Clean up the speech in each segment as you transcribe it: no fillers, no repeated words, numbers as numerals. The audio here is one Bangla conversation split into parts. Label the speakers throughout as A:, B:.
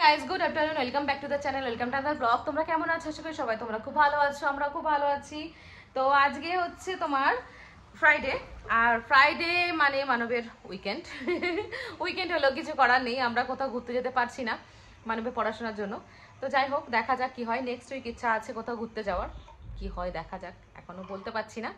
A: Guys, good afternoon, welcome back to the channel, welcome to other blog. তোমরা কেমন আছো? আশা করি সবাই তোমরা খুব ভালো আছো, আমরা খুব ভালো আছি। তো আজকে হচ্ছে তোমার ফ্রাইডে, আর ফ্রাইডে মানে মানবের উইকেন্ড। উইকেন্ড হলো, কিছু করার নেই, আমরা কোথাও ঘুরতে যেতে পারছি না মানবের পড়াশোনার জন্য। তো যাই হোক, দেখা যাক কি হয়। নেক্সট উইক ইচ্ছা আছে কোথাও ঘুরতে যাওয়ার, কি হয় দেখা যাক, এখনো বলতে পারছি না।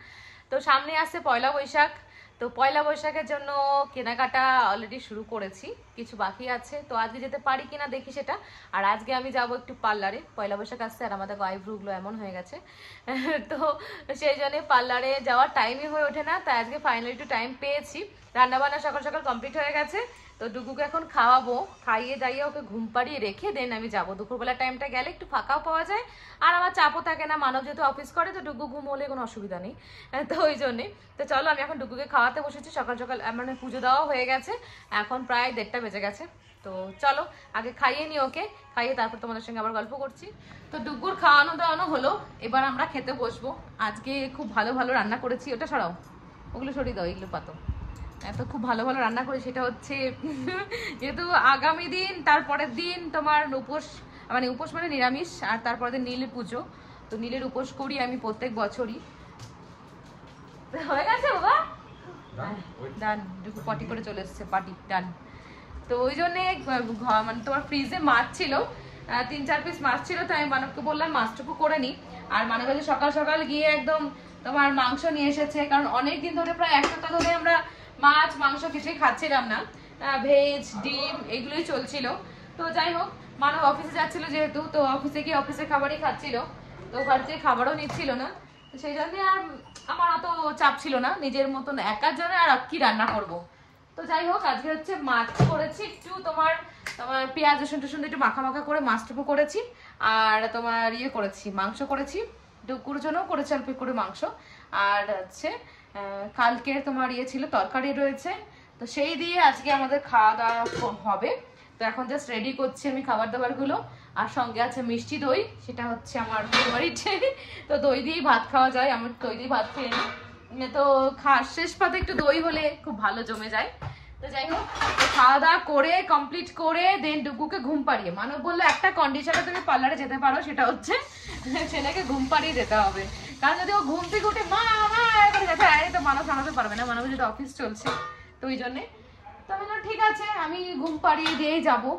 A: তো সামনে আসছে পয়লা বৈশাখ, তো পয়লা বৈশাখের জন্য কেনাকাটা অলরেডি শুরু করেছি, কিছু বাকি আছে। তো আজকে যেতে পারি কিনা দেখি সেটা। আর আজকে আমি যাব একটু পার্লারে, পয়লা বৈশাখ আসছে আর আমাদের আইব্রুগুলো এমন হয়ে গেছে। তো সেই জন্য পার্লারে যাওয়ার টাইমই হয়ে ওঠে না, তাই আজকে ফাইনালি একটু টাইম পেয়েছি। রান্নাবান্না সকাল সকাল কমপ্লিট হয়ে গেছে। তো ডুগুকে এখন খাওয়াবো, খাইয়ে দাইয়ে ওকে ঘুম পাড়িয়ে রেখে দেন আমি যাবো। দুপুরবেলা টাইমটা গেলে একটু ফাঁকাও পাওয়া যায়, আর আমার চাপও থাকে না। মানব যেহেতু অফিস করে, তো ডুগু ঘুম হলে কোনো অসুবিধা নেই। তো ওই জন্যে তো চলো, আমি এখন ডুগুকে খাওয়াতে বসেছি। সকাল সকাল মানে পুজো দেওয়া হয়ে গেছে, এখন প্রায় 1:30 বেজে গেছে। তো চলো আগে খাইয়ে নি ওকে, খাইয়ে তারপর তোমাদের সঙ্গে আবার গল্প করছি। তো ডুগুর খাওয়ানো দাওয়ানো হলো, এবার আমরা খেতে বসবো। আজকে খুব ভালো ভালো রান্না করেছি। ওটা সরাও, ওগুলো সরিয়ে দাও, এগুলো পাতো। এত খুব ভালো ভালো রান্না করি, সেটা হচ্ছে যেহেতু আগামী দিন, তারপরের দিন তোমার উপোস, মানে উপোস মানে নিরামিষ, আর তারপরের দিন নীল পুজো। তো নীলের উপোস করি আমি প্রত্যেক বছরই। হয়ে গেছে বাবা, ডান। দুটো পটি করে চলে এসেছে, পাটি ডান। তো ওই জন্যে মানে তোমার ফ্রিজে মাছ ছিল, 3-4 পিস মাছ ছিল। তো আমি মানবকে বললাম মাছটুকু করে নি। আর মানব সকাল সকাল গিয়ে একদম তোমার মাংস নিয়ে এসেছে, কারণ অনেকদিন ধরে প্রায় 1 সপ্তাহ ধরে আমরা মাছ মাংস কিছুই খাচ্ছিলাম না, ভেজ ডিম এগুলোই চলছিল। তো যাই হোক, মানব অফিসে যাচ্ছিল যেহেতু, তো অফিসে গিয়ে অফিসের খাবারই খাচ্ছিল, তো ওখান থেকে খাবারও নিচ্ছিল না। তো সেই জন্য আর আমার অত চাপ ছিল না, নিজের মতন একার জন্য আর কি রান্না করব। তো যাই হোক, আজকে হচ্ছে মাছ করেছি একটু তোমার তোমার পেঁয়াজ রসুন টসুন একটু মাখা মাখা করে মাছটুকু করেছি। আর তোমার ইয়ে করেছি, মাংস করেছি, ডুকুর জন্যও করেছি অল্প করে মাংস। আর হচ্ছে কালকের তোমার ইয়ে ছিল, তরকারি রয়েছে। তো সেই দিয়ে আজকে আমাদের খাওয়া দাওয়া হবে। তো এখন জাস্ট রেডি করছি আমি খাবার দাবারগুলো। আর সঙ্গে আছে মিষ্টি দই, সেটা হচ্ছে আমার ফেভারিট। তো দই দিয়েই ভাত খাওয়া যায়, আমি দই দিয়ে ভাত খেয়ে নিই। তো শেষ পাতে একটু দই হলে খুব ভালো জমে যায়। তো যাই হোক, খাওয়া দাওয়া করে কমপ্লিট করে দেন ডুগুকে ঘুম পাড়িয়ে, মানব বললো একটা কন্ডিশনে তুমি পার্লারে যেতে পারো, সেটা হচ্ছে ছেলেকে ঘুম পাড়িয়ে যেতে হবে। কারণ যদি ও ঘুম থেকে উঠে মা মা করে যেতে তো মানব সামলাতে পারবে না, মানব যদি অফিস চলছে। তো ওই জন্যে তো আমি বললাম ঠিক আছে, আমি ঘুম পাড়িয়ে দিয়েই যাবো।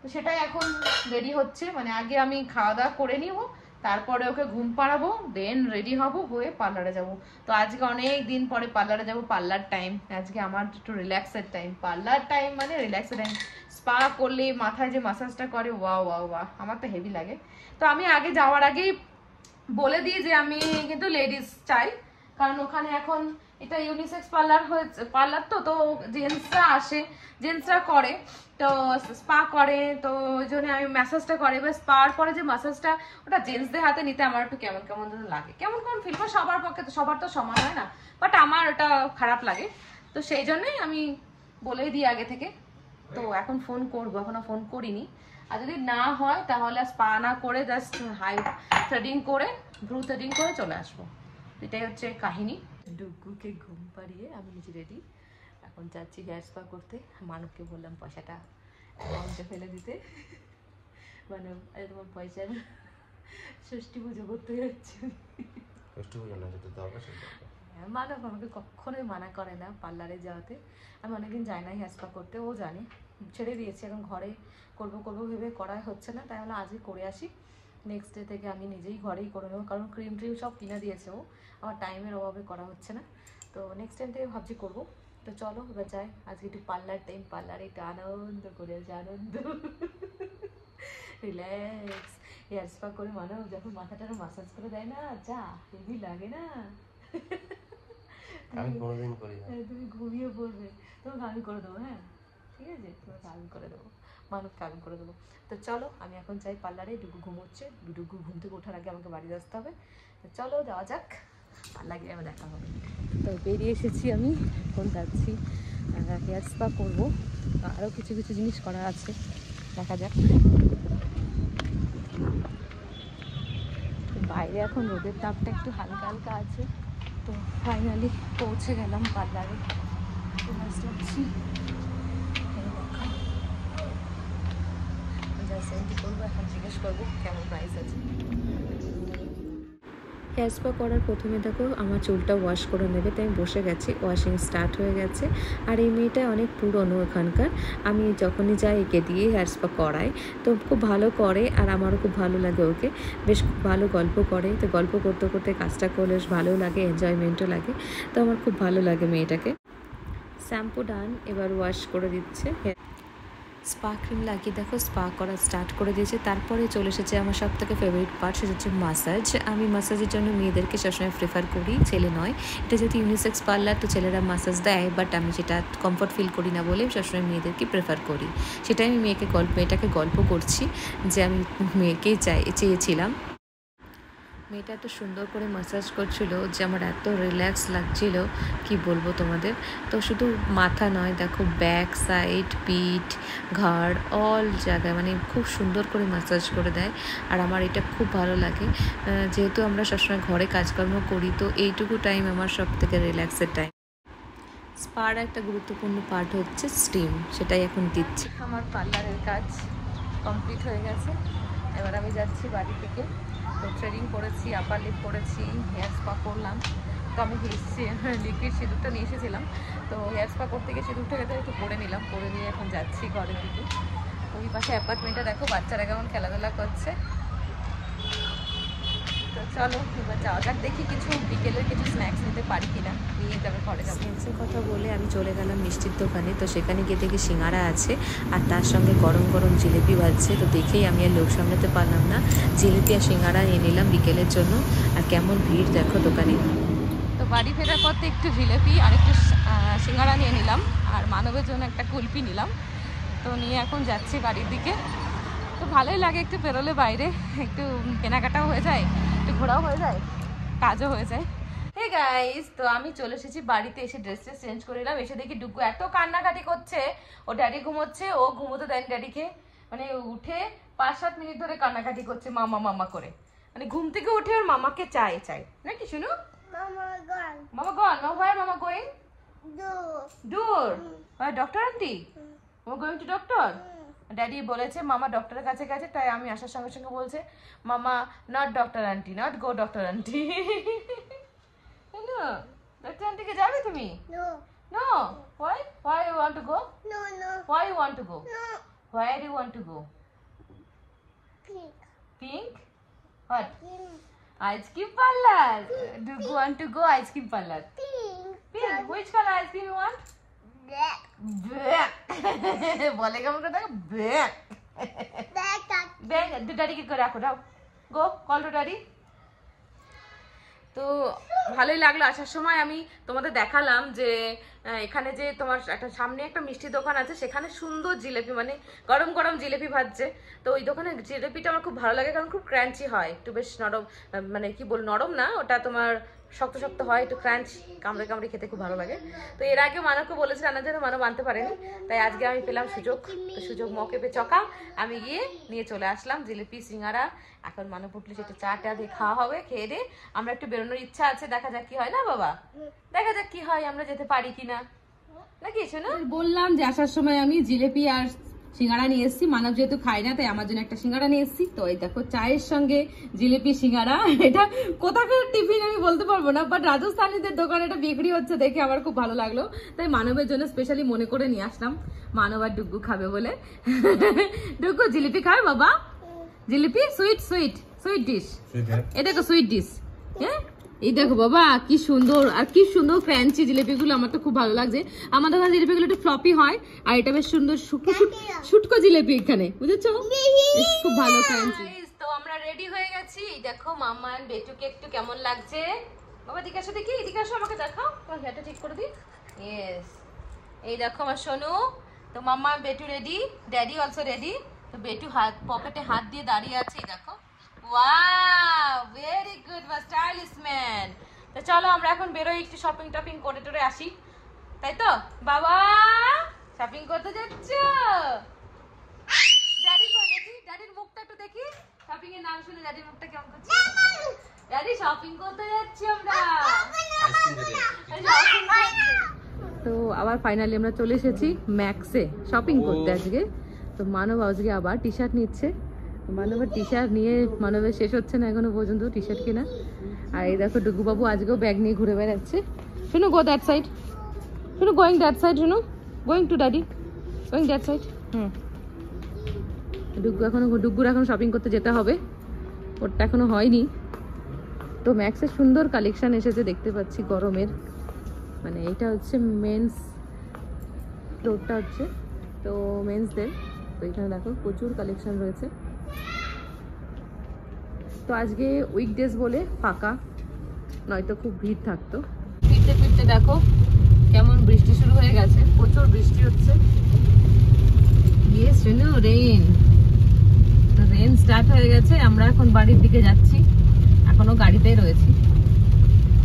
A: তো সেটাই এখন রেডি হচ্ছে, মানে আগে আমি খাওয়া দাওয়া করে নিব, তারপরে ওকে ঘুম পাড়াবো, দেন রেডি হব হয়ে পার্লারে যাব। তো আজকে অনেক দিন পরে পার্লারে যাব, পার্লার টাইম আজকে আমার একটু রিল্যাক্সের টাইম। পার্লার টাইম মানে রিল্যাক্সের টাইম। স্পা করলে মাথায় যে মাসাজটা করে, ওয়াও ওয়াও ওয়াও, আমার তো হেভি লাগে। তো আমি আগে যাওয়ার আগেই বলে দিই যে আমি কিন্তু লেডিস চাই, কারণ ওখানে এখন এটা ইউনিসেক্স পার্লার হয়েছে, পার্লার তো তো জেন্টসরা আসে, জেন্টসরা করে, তো স্পা করে। তো ওই জন্য আমি ম্যাসাজটা করে, এবার স্পার পরে যে ম্যাসাজটা, ওটা জেন্টসদের হাতে নিতে আমার একটু কেমন কেমন লাগে, কেমন কেমন ফিল করে। সবার পক্ষে তো, সবার তো সমান হয় না, বাট আমার ওটা খারাপ লাগে। তো সেই জন্যই আমি বলেই দিই আগে থেকে। তো এখন ফোন করবো, এখনো ফোন করিনি। আর যদি না হয় তাহলে স্পা না করে জাস্ট হাই থ্রেডিং করে, ব্রু থ্রেডিং করে চলে আসবো। এটাই হচ্ছে কাহিনী। ডুগুকে ঘুম পাড়িয়ে আমি নিজে রেডি, এখন যাচ্ছি হেয়ার স্পা করতে। মানবকে বললাম পয়সাটা অ্যাকাউন্টে ফেলে দিতে, মানে তোমার পয়সার ষষ্ঠী পুজো করতে যাচ্ছি।
B: ষষ্ঠী পুজো না, যেতে হবে সেটা।
A: মানব আমাকে কখনোই মানা করে না পার্লারে যাওয়াতে। আমি অনেকদিন যাই না হেয়ার স্পা করতে, ও জানে, ছেড়ে দিয়েছি। এখন ঘরে করবো করবো ভেবে করা হচ্ছে না, তাই হলো আজকে করে আসি। নেক্সট ডে থেকে আমি নিজেই ঘরেই করে নেবো, কারণ ক্রিম ট্রিম সব কিনে দিয়েছে ও, আমার টাইমের অভাবে করা হচ্ছে না। তো নেক্সট টাইম থেকে ভাবছি করবো। তো চলো এবার যাই, আজকে একটু পার্লার টাইম, পার্লারে একটু আনন্দ করে আসি, আনন্দ রিল্যাক্স। হেয়ার স্পা করে মানব যখন মাথাটা মাসাজ করে দেয় না, যা হেভি লাগে না।
B: আমি কোনোদিন করি না।
A: তুমি ঘুমিয়ে পড়বে, তোমাকে আমি করে দেবো। হ্যাঁ ঠিক আছে, তোমাকে আমি করে দেবো, মানবকে আমি করে দেবো। তো চলো আমি এখন যাই পার্লারে, ডুগু ঘুমোচ্ছে, ডুগু ঘুম থেকে ওঠার আগে আমাকে বাড়ি আসতে হবে। তো চলো যাওয়া যাক, পার্লার গিয়ে আমার দেখা হবে। তো বেরিয়ে এসেছি আমি, এখন যাচ্ছি হেয়ার স্পা করবো, আরও কিছু কিছু জিনিস করা আছে, দেখা যাক। বাইরে এখন রোদের তাপটা একটু হালকা হালকা আছে। তো ফাইনালি পৌঁছে গেলাম পার্লারে, যাচ্ছি। সেন্টি করবো, এখন জিজ্ঞেস করবো কেমন প্রাইস আছে।
C: হেয়ার স্পা করার প্রথমে দেখো আমার চুলটা ওয়াশ করে নেবে, তাই আমি বসে গেছি, ওয়াশিং স্টার্ট হয়ে গেছে। আর এই মেয়েটা অনেক পুরনো এখানকার, আমি যখনই যাই একে দিয়ে হেয়ার স্পা করাই, তো খুব ভালো করে আর আমারও খুব ভালো লাগে ওকে, বেশ খুব ভালো গল্প করে, তো গল্প করতে করতে কাজটা করলে বেশ ভালো লাগে, এনজয়মেন্টও লাগে, তো আমার খুব ভালো লাগে মেয়েটাকে। শ্যাম্পু ডান, এবার ওয়াশ করে দিচ্ছে। স্পা ক্রিম লাগিয়ে দেখো স্পা করা স্টার্ট করে দিয়েছে। তারপরে চলে এসেছে আমার সব থেকে ফেভারিট পার্ট, সেটা হচ্ছে মাসাজ। আমি মাসাজের জন্য মেয়েদেরকে সবসময় প্রেফার করি, ছেলে নয়। এটা যেহেতু ইউনিসেক্স পার্লার, তো ছেলেরা মাসাজ দেয়, বাট আমি সেটা কমফর্ট ফিল করি না বলে সবসময় মেয়েদেরকে প্রেফার করি। সেটাই আমি মেয়েটাকে গল্প করছি যে আমি মেয়েকেই চেয়েছিলাম। মেয়েটা এত সুন্দর করে ম্যাসাজ করছিল যে আমার এত রিল্যাক্স লাগছিল, কি বলবো তোমাদের। তো শুধু মাথা নয়, দেখো ব্যাক সাইড, পিঠ, ঘাড়, অল জায়গায় মানে খুব সুন্দর করে ম্যাসাজ করে দেয়। আর আমার এটা খুব ভালো লাগে, যেহেতু আমরা সবসময় ঘরে কাজকর্ম করি, তো এইটুকু টাইম আমার সব থেকে রিল্যাক্সের টাইম। স্পার একটা গুরুত্বপূর্ণ পার্ট হচ্ছে স্টিম, সেটাই এখন দিচ্ছি।
A: আমার পার্লারের কাজ কমপ্লিট হয়ে গেছে, এবার আমি যাচ্ছি বাড়ি থেকে। তো থ্রেডিং করেছি, আপার লিপ করেছি, হেয়ার স্পা করলাম। তো আমি লিকুইড সিঁদুরটা নিয়ে এসেছিলাম, তো হেয়ার স্পা করতে গিয়ে সিঁদুরটাকে তো একটু পরে নিলাম, পরে নিয়ে এখন যাচ্ছি ঘরের দিকে। ওই পাশে অ্যাপার্টমেন্টে দেখো বাচ্চারা কেমন খেলাধুলা করছে। তো চলো এবার যাওয়া যাক, দেখি কিছু বিকেলের কিছু স্ন্যাক্স নিতে পারি কিনা, নিয়ে যাবে ঘরে যাবো।
C: স্ন্যাক্সের কথা বলে আমি চলে গেলাম মিষ্টির দোকানে। তো সেখানে গিয়ে দেখি সিঙ্গারা আছে আর তার সঙ্গে গরম গরম জিলিপি বাজছে। তো দেখেই আমি আর লোক সামলাতে পারলাম না, জিলিপি আর সিঙ্গারা নিয়ে নিলাম বিকেলের জন্য। আর কেমন ভিড় দেখো দোকানে।
A: তো বাড়ি ফেরার পথে একটু জিলিপি আর একটু সিঙ্গারা নিয়ে নিলাম, আর মানবের জন্য একটা কুলপি নিলাম। তো নিয়ে এখন যাচ্ছি বাড়ির দিকে। তো ভালোই লাগে একটু বেরোলে বাইরে, একটু কেনাকাটাও হয়ে যায়, একটু ঘোরাও হয়ে যায়, কাজও হয়ে যায়। হে গাইস, তো আমি চলে এসেছি বাড়িতে, এসে ড্রেসটা চেঞ্জ করে নিলাম। এসে দেখি ডুগু এত কান্নাকাটি করছে, ও ড্যাডি ঘুমোচ্ছে, ও ঘুমোতে দেন ড্যাডিকে, মানে উঠে 5-7 মিনিট ধরে কান্নাকাটি করছে মামা মামা করে, মানে ঘুম থেকে উঠে ওর মামাকে চাই নাকি শুনু। Mama gone. Now where Mama going? Door. Where Doctor Aunty? We're going to doctor? Daddy বলেছে মামা ডক্টরের কাছে গেছে, তাই আমি আসার সঙ্গে সঙ্গে বলছে মামা not doctor aunty, not go doctor aunty. No, doctor aunty কে যাবে তুমি? No. Why? Why you want to go? No. Why you want to go? No. Where do you want to go? Pink. What? Ice cream parlor. Do you want to go ice cream parlor? Pink. Which color ice cream you want? Black. বলে কেমন কথা? Black. Black. Daddy কে করে রাখো, দাও। Go, call to daddy. তো ভালোই লাগলো আসার সময় আমি তোমাদের দেখালাম যে এখানে যে তোমার একটা সামনে একটা মিষ্টি দোকান আছে, সেখানে সুন্দর জিলিপি, মানে গরম গরম জিলিপি ভাজছে। তো ওই দোকানে জিলিপিটা আমার খুব ভালো লাগে, কারণ খুব ক্রাঞ্চি হয়, একটু বেশ নরম, মানে কি বল, নরম না, ওটা তোমার শক্ত শক্ত হয়, একটু ক্রাঞ্চ, কামড়ে কামড়ে খেতে খুব ভালো লাগে। তো এর আগে মানবকে বলেছে রান্নার জন্য, মানব আনতে পারেনি, তাই আজকে আমি পেলাম সুযোগ মৌকে পে চকা, আমি গিয়ে নিয়ে চলে আসলাম জিলিপি সিঙ্গারা। এখন মানব উঠলে সেটা চা দিয়ে খাওয়া হবে, খেয়ে দিয়ে আমরা একটু বেরোনোর ইচ্ছা আছে, দেখা যাক কি হয়। না বাবা, দেখা যাক কি হয়, আমরা যেতে পারি কিনা, নাকি শোনো।
D: বললাম যে আসার সময় আমি জিলিপি আর সিঙ্গারা নিয়ে এসেছি, মানব যেহেতু খায় না তাই আমার জন্য একটা সিঙ্গারা নিয়ে এসেছি। তো এই দেখো চায়ের সঙ্গে জিলিপি সিঙ্গারা, এটা কোথাকার টিফিন আমি বলতে পারবো না, বাট রাজস্থানীদের দোকানে এটা বিক্রি হচ্ছে দেখে আমার খুব ভালো লাগলো, তাই মানবের জন্য স্পেশালি মনে করে নিয়ে আসলাম। মানব আর ডুগু খাবে বলে। ডুগু জিলিপি খাবে বাবা? জিলিপি সুইট ডিশ, এ দেখো সুইট ডিশ। হ্যাঁ, এই দেখো বাবা কি সুন্দর, আর কি সুন্দর ক্রাঞ্চি জিলিপিগুলো, আমার তো খুব ভালো লাগছে। আমাদের কাছে জিলিপিগুলো একটু ফ্লপি হয়, আর এটা বেশ সুন্দর শুটকো জিলিপি এখানে, বুঝেছো? খুব ভালো ক্রাঞ্চি।
A: তো আমরা রেডি হয়ে গেছি, দেখো মামা আর বেটুকে একটু কেমন লাগছে। বাবা দিকে আসো, দেখি এদিকে আসো, আমাকে দেখাও, তোমার হেয়ারটা ঠিক করে দিই। ইয়েস, এই দেখো আমার সোনু। তো মামা বেটু রেডি, ড্যাডি অলসো রেডি। তো বেটু পকেটে হাত দিয়ে দাঁড়িয়ে আছে, দেখো। Wow, very good, stylish man. তো চলো আমরা এখন বেরোই, একটু শপিং টপিং করে টোরে আসি, তাই তো? বাবা শপিং করতে যাচ্ছ? ড্যাডি কই, দেখি ড্যাডির মুখটা একটু দেখি, শপিং এর নাম শুনে ড্যাডির মুখটা কেমন করছে। ড্যাডি শপিং করতে যাচ্ছি আমরা।
D: তো আবার ফাইনালি আমরা চলে এসেছি ম্যাক্সে শপিং করতে আজকে।
A: তো মানব আজকে আবার টি শার্ট নিচ্ছে, মানবের টি শার্ট নিয়ে মানবের শেষ হচ্ছে না এখনো পর্যন্ত টি শার্ট কেনা। আর এই দেখো ডুগুবাবু আজকেও ব্যাগ নিয়ে ঘুরে বেড়াচ্ছে। শুনো গো দ্যাট সাইড, শুনো গোয়িং দ্যাট সাইড, শুনো going to daddy, going that side. ডুগ্গুর এখন শপিং করতে যেতে হবে, ওরটা এখনো হয়নি। তো ম্যাক্সের সুন্দর কালেকশন এসেছে দেখতে পাচ্ছি গরমের, মানে এইটা হচ্ছে মেন্স ফ্লোরটা হচ্ছে তো মেন্সদের। তো এখানে দেখো প্রচুর কালেকশন রয়েছে। তো আজকে উইকডেজ বলে ফাঁকা, নয়তো খুব ভিড় থাকতো। ফিরতে ফিরতে দেখো কেমন বৃষ্টি শুরু হয়ে গেছে, প্রচুর বৃষ্টি হচ্ছে। ইয়েস শুনো রেইন, তো রেইন স্টার্ট হয়ে গেছে। আমরা এখন বাড়ির দিকে যাচ্ছি, এখনো গাড়িতেই রয়েছি।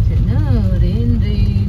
A: শুনো রেইন রেইন।